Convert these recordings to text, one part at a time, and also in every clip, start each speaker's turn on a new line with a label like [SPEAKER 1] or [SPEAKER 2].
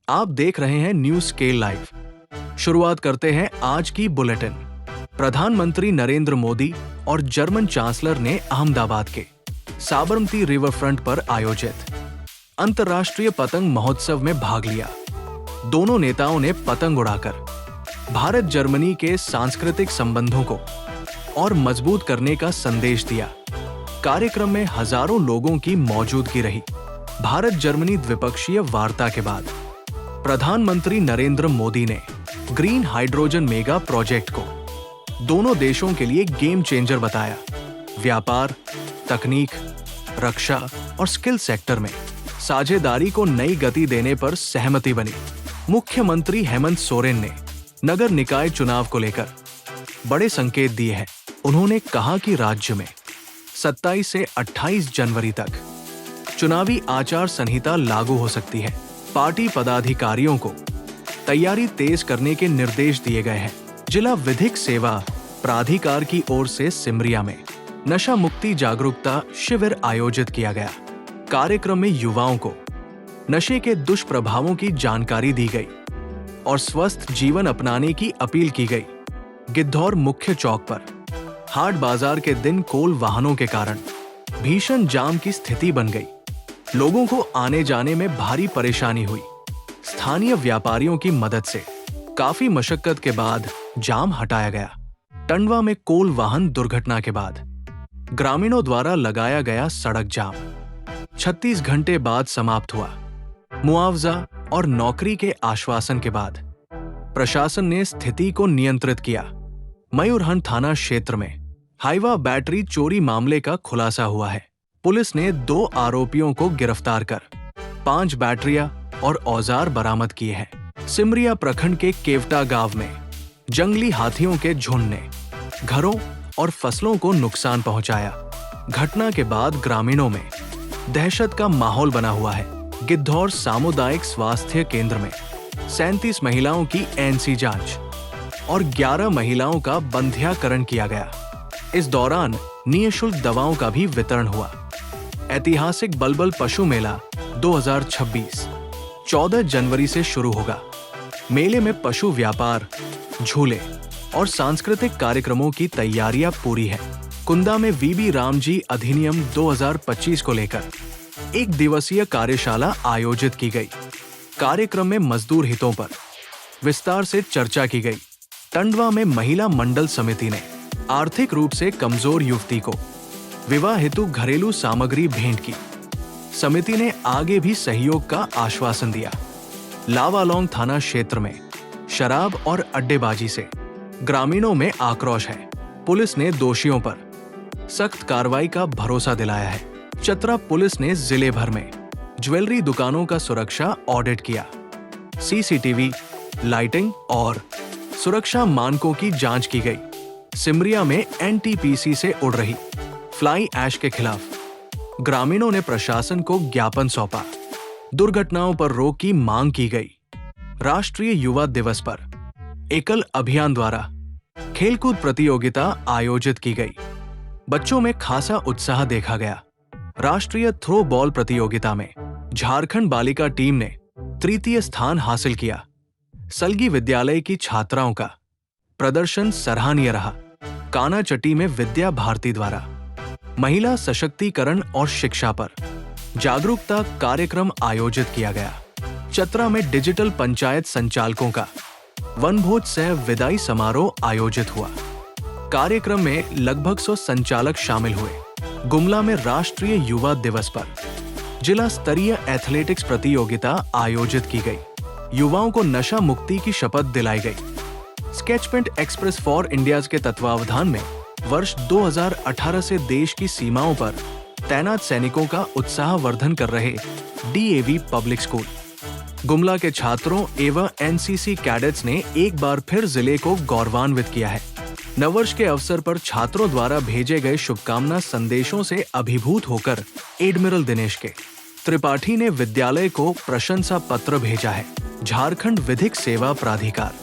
[SPEAKER 1] आप देख रहे हैं न्यूज स्केल लाइव। शुरुआत करते हैं आज की बुलेटिन। प्रधानमंत्री नरेंद्र मोदी और जर्मन चांसलर ने अहमदाबाद के साबरमती रिवर फ्रंट पर आयोजित अंतर्राष्ट्रीय पतंग महोत्सव में भाग लिया। दोनों नेताओं ने पतंग उड़ाकर भारत जर्मनी के सांस्कृतिक संबंधों को और मजबूत करने का संदेश दिया। कार्यक्रम में हजारों लोगों की मौजूदगी रही। भारत जर्मनी द्विपक्षीय वार्ता के बाद प्रधानमंत्री नरेंद्र मोदी ने ग्रीन हाइड्रोजन मेगा प्रोजेक्ट को दोनों देशों के लिए गेम चेंजर बताया। व्यापार, तकनीक, रक्षा और स्किल सेक्टर में साझेदारी को नई गति देने पर सहमति बनी। मुख्यमंत्री हेमंत सोरेन ने नगर निकाय चुनाव को लेकर बड़े संकेत दिए हैं। उन्होंने कहा कि राज्य में 27 से 28 जनवरी तक चुनावी आचार संहिता लागू हो सकती है। पार्टी पदाधिकारियों को तैयारी तेज करने के निर्देश दिए गए हैं। जिला विधिक सेवा प्राधिकार की ओर से सिमरिया में नशा मुक्ति जागरूकता शिविर आयोजित किया गया। कार्यक्रम में युवाओं को नशे के दुष्प्रभावों की जानकारी दी गई और स्वस्थ जीवन अपनाने की अपील की गई। गिद्धौर मुख्य चौक पर हाट बाजार के दिन कोल वाहनों के कारण भीषण जाम की स्थिति बन गई। लोगों को आने जाने में भारी परेशानी हुई। स्थानीय व्यापारियों की मदद से काफी मशक्कत के बाद जाम हटाया गया। टंडवा में कोल वाहन दुर्घटना के बाद ग्रामीणों द्वारा लगाया गया सड़क जाम 36 घंटे बाद समाप्त हुआ। मुआवजा और नौकरी के आश्वासन के बाद प्रशासन ने स्थिति को नियंत्रित किया। मयूरहंड थाना क्षेत्र में हाइवा बैटरी चोरी मामले का खुलासा हुआ है। पुलिस ने 2 आरोपियों को गिरफ्तार कर 5 बैटरियां और औजार बरामद किए हैं। सिमरिया प्रखंड के केवटा गांव में जंगली हाथियों के झुंड ने घरों और फसलों को नुकसान पहुंचाया। घटना के बाद ग्रामीणों में दहशत का माहौल बना हुआ है। गिद्धौर सामुदायिक स्वास्थ्य केंद्र में 37 महिलाओं की एनसी जांच और 11 महिलाओं का बंध्याकरण किया गया। इस दौरान निःशुल्क दवाओं का भी वितरण हुआ। ऐतिहासिक बलबल पशु मेला 2026 14 जनवरी से शुरू होगा। मेले में पशु व्यापार, झूले और सांस्कृतिक कार्यक्रमों की तैयारियां पूरी है। कुंदा में वीबी रामजी अधिनियम 2025 को लेकर 1 दिवसीय कार्यशाला आयोजित की गई। कार्यक्रम में मजदूर हितों पर विस्तार से चर्चा की गई। टंडवा में महिला मंडल समिति ने आर्थिक रूप से कमजोर युवती को विवाह हेतु घरेलू सामग्री भेंट की। समिति ने आगे भी सहयोग का आश्वासन दिया। लावालौंग थाना क्षेत्र में शराब और अड्डेबाजी से ग्रामीणों में आक्रोश है। पुलिस ने दोषियों पर सख्त कार्रवाई का भरोसा दिलाया है। चतरा पुलिस ने जिले भर में ज्वेलरी दुकानों का सुरक्षा ऑडिट किया। सीसीटीवी, लाइटिंग और सुरक्षा मानकों की जांच की गई। सिमरिया में एनटीपीसी से उड़ रही फ्लाई ऐश के खिलाफ ग्रामीणों ने प्रशासन को ज्ञापन सौंपा। दुर्घटनाओं पर रोक की मांग की गई। राष्ट्रीय युवा दिवस पर एकल अभियान द्वारा खेलकूद प्रतियोगिता आयोजित की गई। बच्चों में खासा उत्साह देखा गया। राष्ट्रीय थ्रो बॉल प्रतियोगिता में झारखंड बालिका टीम ने तृतीय स्थान हासिल किया। सलगी विद्यालय की छात्राओं का प्रदर्शन सराहनीय रहा। कानाचट्टी में विद्या भारती द्वारा महिला सशक्तिकरण और शिक्षा पर जागरूकता कार्यक्रम आयोजित किया गया। चतरा में डिजिटल पंचायत संचालकों का वनभोज सह विदाई समारोह आयोजित हुआ। कार्यक्रम में लगभग 100 संचालक शामिल हुए। गुमला में राष्ट्रीय युवा दिवस पर जिला स्तरीय एथलेटिक्स प्रतियोगिता आयोजित की गई। युवाओं को नशा मुक्ति की शपथ दिलाई गई। Sketch paint express for India के तत्वावधान में वर्ष 2018 से देश की सीमाओं पर तैनात सैनिकों का उत्साहवर्धन कर रहे डीएवी पब्लिक स्कूल गुमला के छात्रों एवं एनसीसी कैडेट्स ने एक बार फिर जिले को गौरवान्वित किया है। नववर्ष के अवसर पर छात्रों द्वारा भेजे गए शुभकामना संदेशों से अभिभूत होकर एडमिरल दिनेश के त्रिपाठी ने विद्यालय को प्रशंसा पत्र भेजा है। झारखंड विधिक सेवा प्राधिकार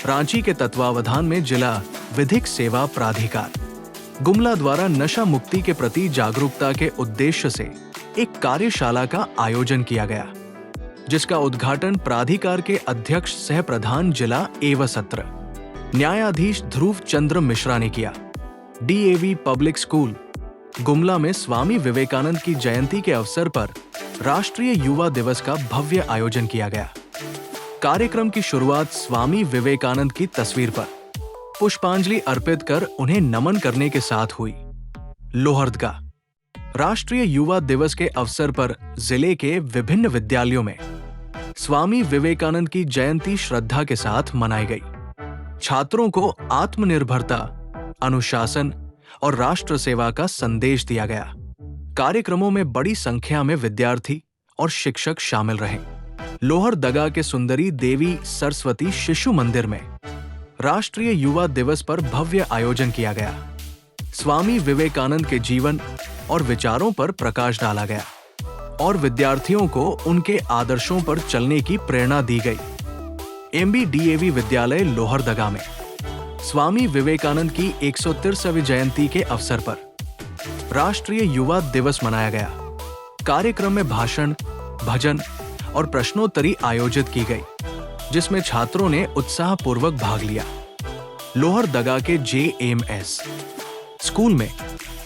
[SPEAKER 1] रांची के तत्वावधान में जिला विधिक सेवा प्राधिकार गुमला द्वारा नशा मुक्ति के प्रति जागरूकता के उद्देश्य से एक कार्यशाला का आयोजन किया गया। जिसका उद्घाटन प्राधिकार के अध्यक्ष सह प्रधान जिला एवं सत्र न्यायाधीश ध्रुव चंद्र मिश्रा ने किया। डीएवी पब्लिक स्कूल गुमला में स्वामी विवेकानंद की जयंती के अवसर पर राष्ट्रीय युवा दिवस का भव्य आयोजन किया गया। कार्यक्रम की शुरुआत स्वामी विवेकानंद की तस्वीर पर पुष्पांजलि अर्पित कर उन्हें नमन करने के साथ हुई। लोहरदगा राष्ट्रीय युवा दिवस के अवसर पर जिले के विभिन्न विद्यालयों में स्वामी विवेकानंद की जयंती श्रद्धा के साथ मनाई गई। छात्रों को आत्मनिर्भरता, अनुशासन और राष्ट्र सेवा का संदेश दिया गया। कार्यक्रमों में बड़ी संख्या में विद्यार्थी और शिक्षक शामिल रहे। लोहरदगा के सुंदरी देवी सरस्वती शिशु मंदिर में राष्ट्रीय युवा दिवस पर भव्य आयोजन किया गया। स्वामी विवेकानंद के जीवन और विचारों पर प्रकाश डाला गया और विद्यार्थियों को उनके आदर्शों पर चलने की प्रेरणा दी गई। एमबीडीएवी विद्यालय लोहरदगा में स्वामी विवेकानंद की 163वीं जयंती के अवसर पर राष्ट्रीय युवा दिवस मनाया गया। कार्यक्रम में भाषण, भजन और प्रश्नोत्तरी आयोजित की गई, जिसमें छात्रों ने उत्साहपूर्वक भाग लिया। लोहरदगा के जेएमएस स्कूल में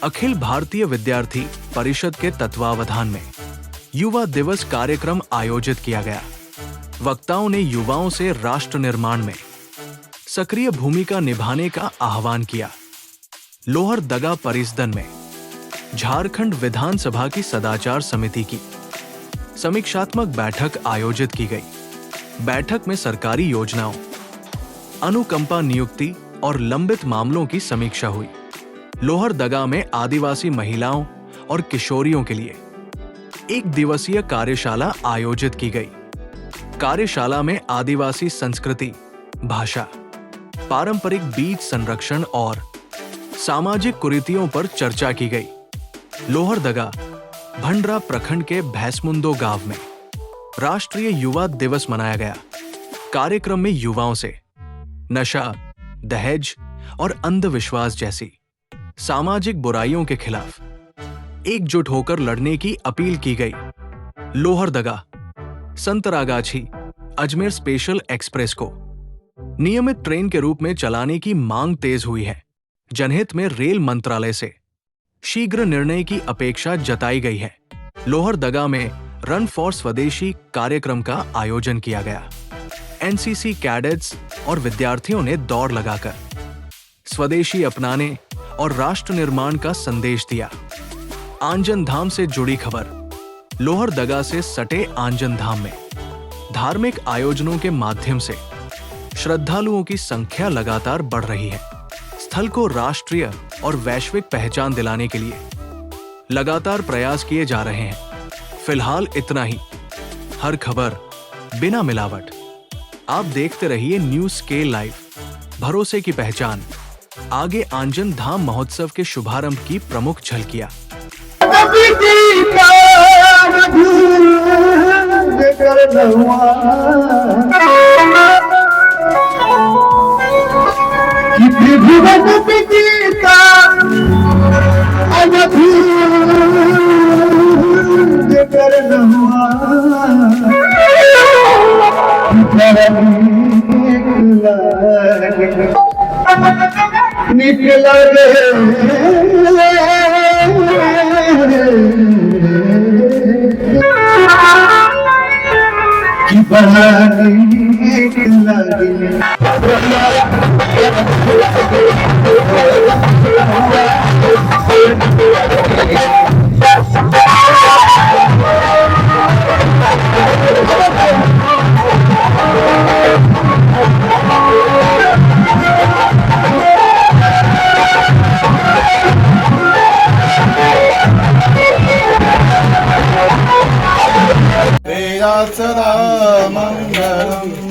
[SPEAKER 1] अखिल भारतीय विद्यार्थी परिषद के तत्वावधान में युवा दिवस कार्यक्रम आयोजित किया गया। वक्ताओं ने युवाओं से राष्ट्र निर्माण में सक्रिय भूमिका निभाने का आह्वान किया। लोहरदगा परिसदन में झारखंड विधानसभा की सदाचार समिति की समीक्षात्मक बैठक आयोजित की गई। बैठक में सरकारी योजनाओं, अनुकंपा नियुक्ति और लंबित मामलों की समीक्षा हुई। लोहरदगा में आदिवासी महिलाओं और किशोरियों के लिए एक दिवसीय कार्यशाला आयोजित की गई। कार्यशाला में आदिवासी संस्कृति, भाषा, पारंपरिक बीज संरक्षण और सामाजिक कुरीतियों पर चर्चा की गई। लोहरदगा भंडरा प्रखंड के भैंसमुंदो गांव में राष्ट्रीय युवा दिवस मनाया गया। कार्यक्रम में युवाओं से नशा, दहेज और अंधविश्वास जैसी सामाजिक बुराइयों के खिलाफ एकजुट होकर लड़ने की अपील की गई। लोहरदगा संतरागाछी अजमेर स्पेशल एक्सप्रेस को नियमित ट्रेन के रूप में चलाने की मांग तेज हुई है। जनहित में रेल मंत्रालय से शीघ्र निर्णय की अपेक्षा जताई गई है। लोहरदगा में रन फॉर स्वदेशी कार्यक्रम का आयोजन किया गया। एनसीसी कैडेट्स और विद्यार्थियों ने दौड़ लगाकर स्वदेशी अपनाने और राष्ट्र निर्माण का संदेश दिया। आंजन धाम से जुड़ी खबर। लोहरदगा से सटे आंजन धाम में धार्मिक आयोजनों के माध्यम से श्रद्धालुओं की संख्या लगातार बढ़ रही है। स्थल को राष्ट्रीय और वैश्विक पहचान दिलाने के लिए लगातार प्रयास किए जा रहे हैं। फिलहाल इतना ही। हर खबर बिना मिलावट। आप देखते रहिए न्यूज़ स्केल लाइव, भरोसे की पहचान। आगे आंजन धाम महोत्सव के शुभारंभ की प्रमुख झलकियां।
[SPEAKER 2] निकला कि सदा मंगलम।